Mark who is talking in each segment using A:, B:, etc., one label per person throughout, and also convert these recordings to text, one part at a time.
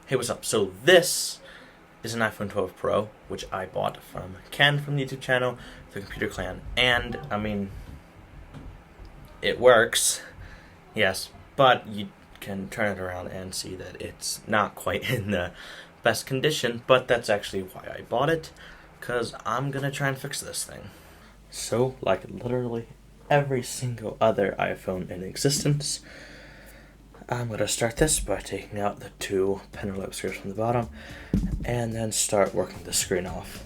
A: Hey, what's up? So this is an iPhone 12 Pro, which I bought from Ken from the YouTube channel, The Computer Clan. And, I mean, it works, yes, but you can turn it around and see that it's not quite in the best condition, but that's actually why I bought it, because I'm going to try and fix this thing. So, like literally every single other iPhone in existence, I'm going to start this by taking out the two penelope screws from the bottom and then start working the screen off.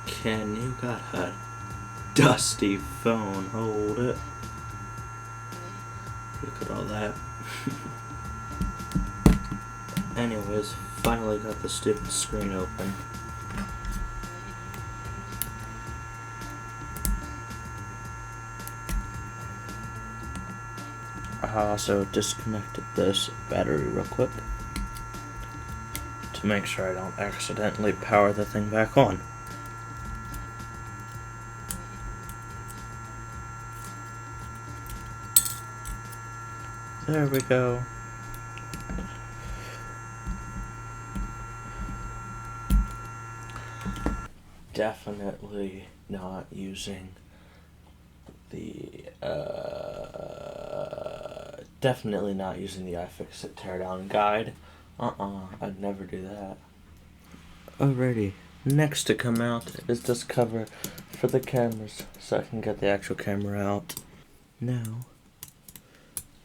A: Ken, you got a dusty phone, hold it. Look at all that. Anyways, finally got the stupid screen open. I also disconnected this battery real quick to make sure I don't accidentally power the thing back on. There we go. Definitely not using the iFixit teardown guide. I'd never do that. Alrighty, next to come out is this cover for the cameras, so I can get the actual camera out. Now,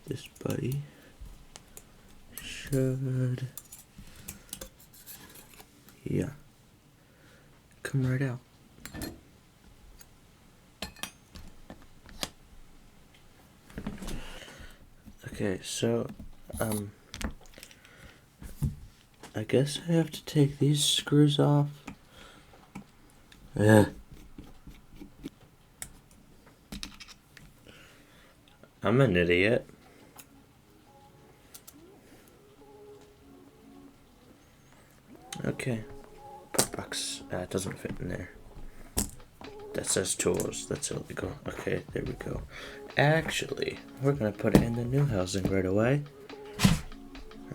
A: this buddy should, yeah, come right out. Okay, so, I guess I have to take these screws off. I'm an idiot. Okay, box, it doesn't fit in there. That says tools, that's illegal. Okay, there we go. Actually, we're gonna put it in the new housing right away.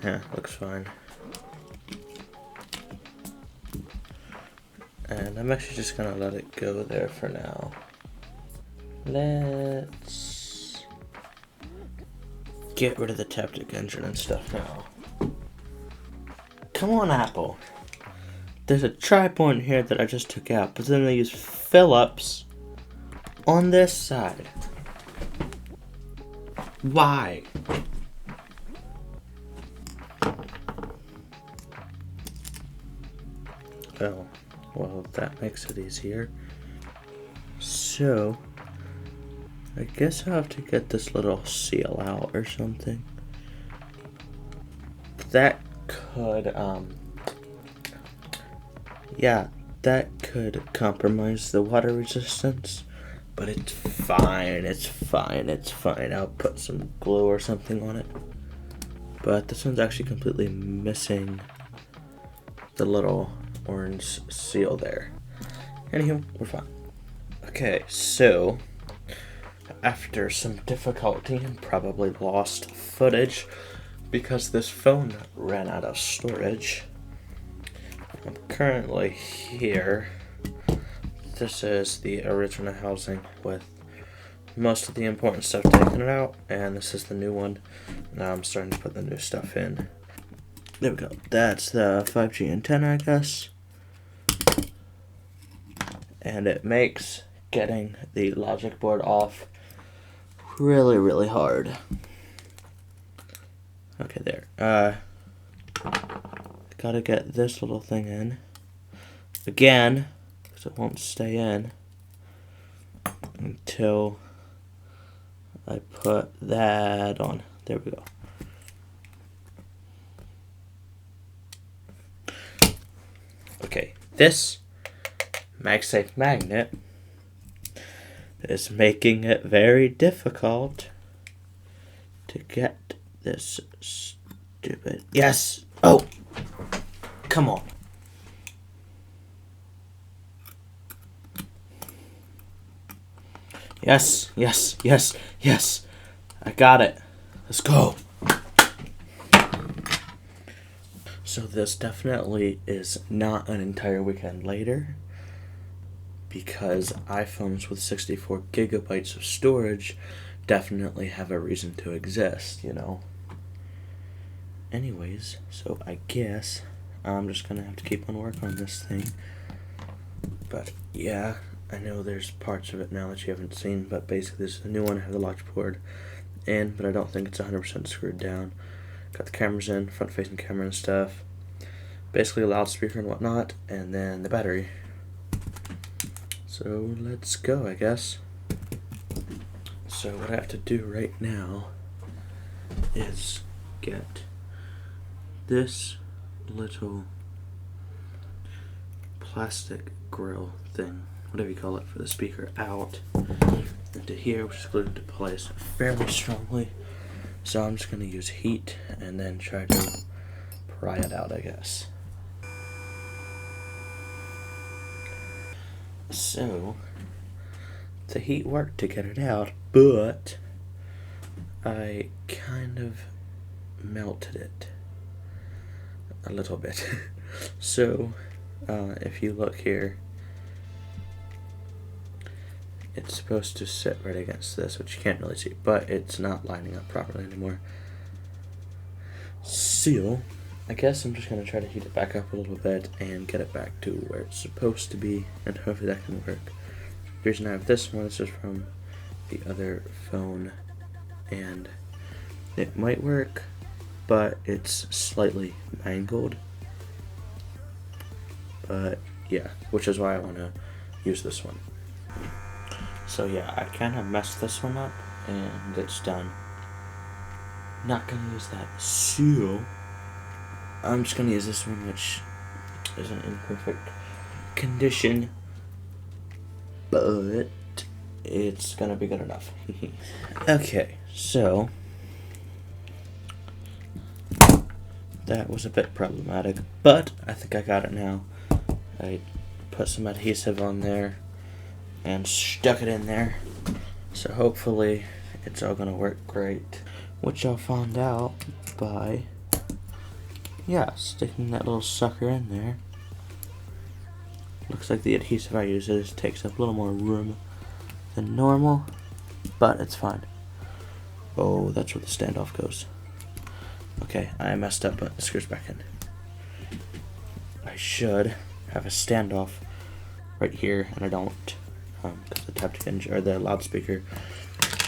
A: Yeah, looks fine. And I'm actually just gonna let it go there for now. Let's get rid of the Taptic engine and stuff now. Come on, Apple. There's a tripod here that I just took out, but then they use Phillips on this side. Why? Oh, well, that makes it easier. So, I guess I'll have to get this little seal out or something. That could, yeah, that could compromise the water resistance, but it's fine, it's fine, it's fine. I'll put some glue or something on it. But this one's actually completely missing the little orange seal there. Anywho, we're fine. Okay, so after some difficulty and probably lost footage because this phone ran out of storage, I'm currently here. This is the original housing with most of the important stuff taken out, and this is the new one. Now I'm starting to put the new stuff in. There we go. That's the 5G antenna, I guess. And it makes getting the logic board off really, really hard. Okay, there. Gotta get this little thing in again, because it won't stay in until I put that on. There we go. Okay, this MagSafe magnet is making it very difficult to get this stupid. Yes! Oh! Come on. Yes, yes, yes, yes. I got it. Let's go. So this definitely is not an entire weekend later, because iPhones with 64 gigabytes of storage definitely have a reason to exist, you know. Anyways, so I guess I'm just gonna have to keep on working on this thing. But yeah, I know there's parts of it now that you haven't seen, but basically this is a new one. I have the launch board in, but I don't think it's 100% screwed down. Got the cameras in, front facing camera and stuff. Basically a loudspeaker and whatnot, and then the battery. So let's go, I guess. So what I have to do right now is get this little plastic grill thing, whatever you call it, for the speaker out into here, which is glued into place fairly strongly. So I'm just going to use heat and then try to pry it out, I guess. So the heat worked to get it out, but I kind of melted it a little bit. So if you look here, it's supposed to sit right against this, which you can't really see, but it's not lining up properly anymore. So I guess I'm just going to try to heat it back up a little bit and get it back to where it's supposed to be, and hopefully that can work. The reason I have this one, this is from the other phone, and it might work, but it's slightly mangled. But yeah, which is why I want to use this one. So yeah, I kind of messed this one up, and it's done. Not gonna use that. So I'm just gonna use this one, which isn't in perfect condition, but it's gonna be good enough. Okay, so that was a bit problematic, but I think I got it now. I put some adhesive on there and stuck it in there, so hopefully it's all gonna work great, which I'll find out by sticking that little sucker in there. Looks like the adhesive I use takes up a little more room than normal, but it's fine. Oh, that's where the standoff goes. Okay, I messed up, but it screws back in. I should have a standoff right here, and I don't, because the taptic or the loudspeaker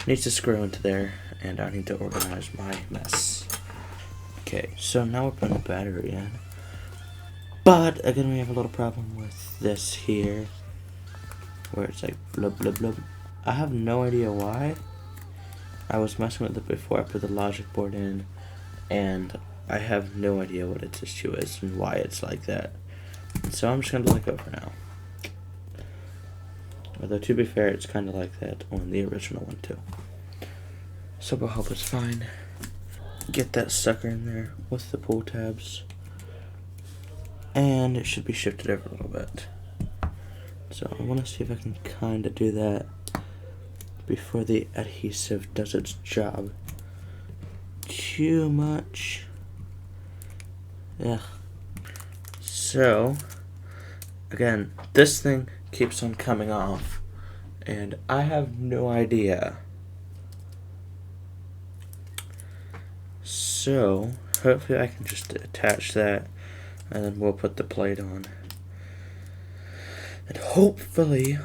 A: needs to screw into there, and I need to organize my mess. Okay, so now we're putting the battery in, but again we have a little problem with this here, where it's like blub blub blub. I have no idea why. I was messing with it before I put the logic board in, and I have no idea what its issue is and why it's like that. So I'm just going to let go for now. Although, to be fair, it's kind of like that on the original one, too. So we'll hope it's fine. Get that sucker in there with the pull tabs. And it should be shifted over a little bit. So I want to see if I can kind of do that before the adhesive does its job too much. Yeah. So, again, this thing keeps on coming off, and I have no idea. So, hopefully I can just attach that, and then we'll put the plate on. And hopefully,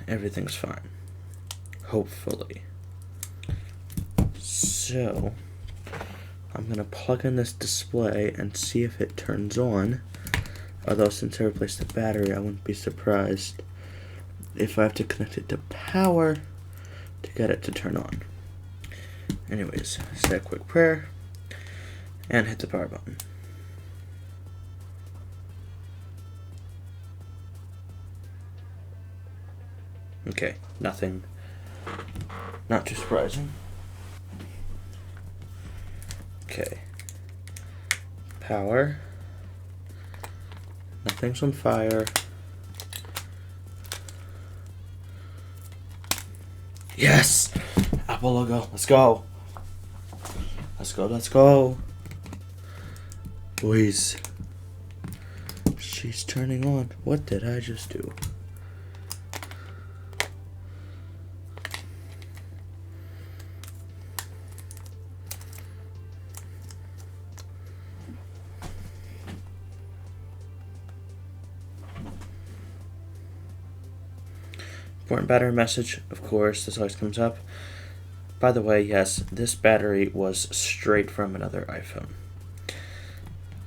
A: everything's fine. Hopefully. So, I'm going to plug in this display and see if it turns on. Although since I replaced the battery, I wouldn't be surprised if I have to connect it to power to get it to turn on. Anyways, say a quick prayer and hit the power button. Okay, nothing. Not too surprising. Okay. Power. Nothing's on fire. Yes! Apple logo. Let's go. Let's go, let's go. Boys. She's turning on. What did I just do? Important battery message, of course, this always comes up. By the way, yes, this battery was straight from another iPhone.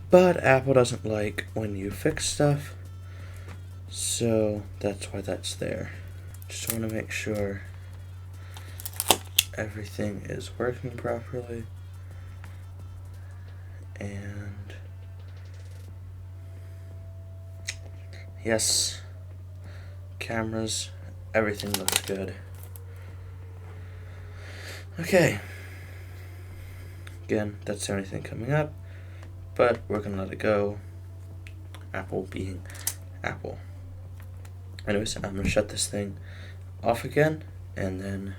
A: But Apple doesn't like when you fix stuff, so that's why that's there. Just want to make sure everything is working properly. And yes, cameras, everything looks good. Okay. Again, that's the only thing coming up, but we're gonna let it go. Apple being Apple. Anyways, I'm gonna shut this thing off again and then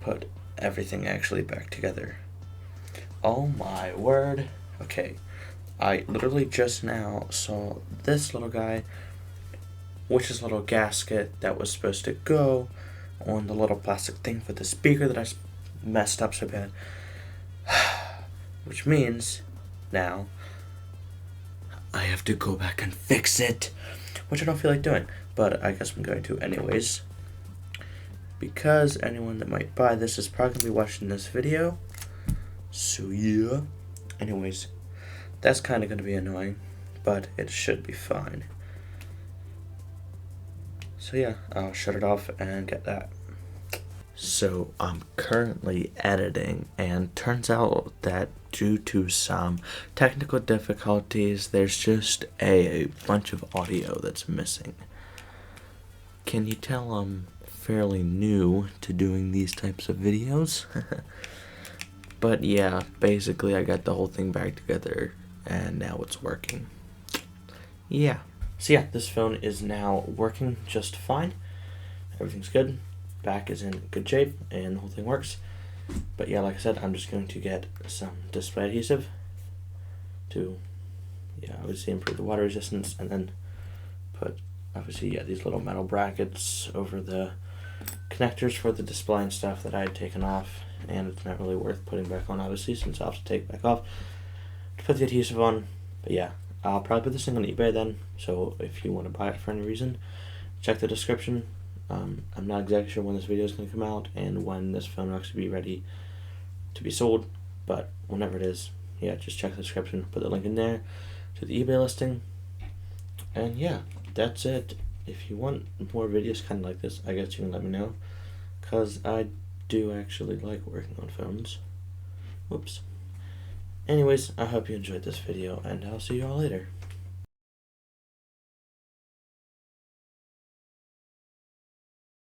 A: put everything actually back together. Oh my word. Okay. I literally just now saw this little guy, which is a little gasket that was supposed to go on the little plastic thing for the speaker that I messed up so bad. Which means now I have to go back and fix it, which I don't feel like doing, but I guess I'm going to anyways, because anyone that might buy this is probably going to be watching this video. So yeah. Anyways, that's kind of going to be annoying, but it should be fine. So yeah, I'll shut it off and get that. So I'm currently editing, and turns out that due to some technical difficulties, there's just a bunch of audio that's missing. Can you tell I'm fairly new to doing these types of videos? But yeah, basically I got the whole thing back together and now it's working. Yeah. So yeah, this phone is now working just fine. Everything's good. Back is in good shape and the whole thing works. But yeah, like I said, I'm just going to get some display adhesive to, yeah, obviously improve the water resistance, and then put, obviously, yeah, these little metal brackets over the connectors for the display and stuff that I had taken off, and it's not really worth putting back on, obviously, since I'll have to take it back off to put the adhesive on. But yeah, I'll probably put this thing on eBay then, so if you want to buy it for any reason, check the description. I'm not exactly sure when this video is going to come out and when this phone will actually be ready to be sold, but whenever it is, yeah, just check the description, put the link in there to the eBay listing, and yeah, that's it. If you want more videos kind of like this, I guess you can let me know, because I do actually like working on phones. Whoops. Anyways, I hope you enjoyed this video, and I'll see you all later.